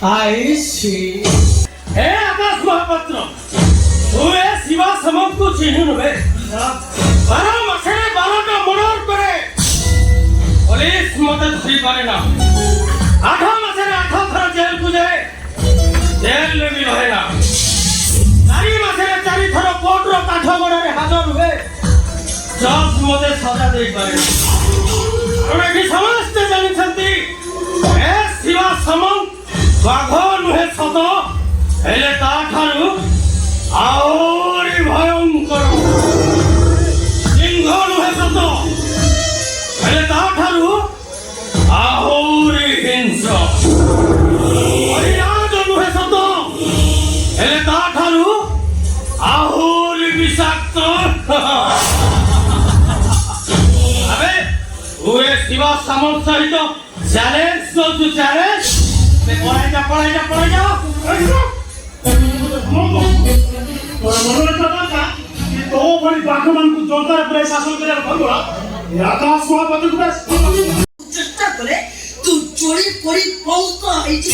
I see. आकाश महापात्र तू शिवा समम को चिन्ह नुबे 12 मसले 12টা মর্ডার করে পুলিশ মদত ফ্রি করে না 8 मसले 8 थर जेल को जाए जेल में भी रहे ना 4 मसले 4 थर कोर्ट रो काठ गड़ारे हाजर हुए जज मते सजा दे पारे और एठी समस्त जानिछंती ए शिवा समम बाघ नुहे सत हेले ताठारु आउरी भयंकर सिंह नुहे सत हेले ताठारु आउरी हिंस्र हरिराज नुहे सत हेले ताठारु आउरी विषाक्त अबे हुए शिवा समम सहित चैलेंज तो तू चैलेंज पढ़ाई जा तो बड़ी बाघमान को जोरदार प्रेस शासन करे भगवा आकाश महापात्र को चेष्टा करे तू चोरी पड़ी पौंका आइछि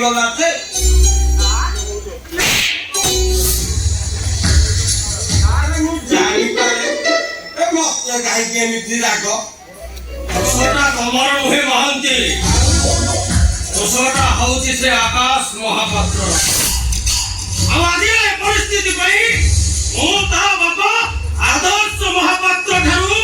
गलाते जाई पारे ए मस्त गाई के मिठी लागो छोटा कमर हुए महंती छोटा हौची से आकाश महापात्र आवाजी परिस्थिति पई मो ता बापा आदर्श महापात्र ठारू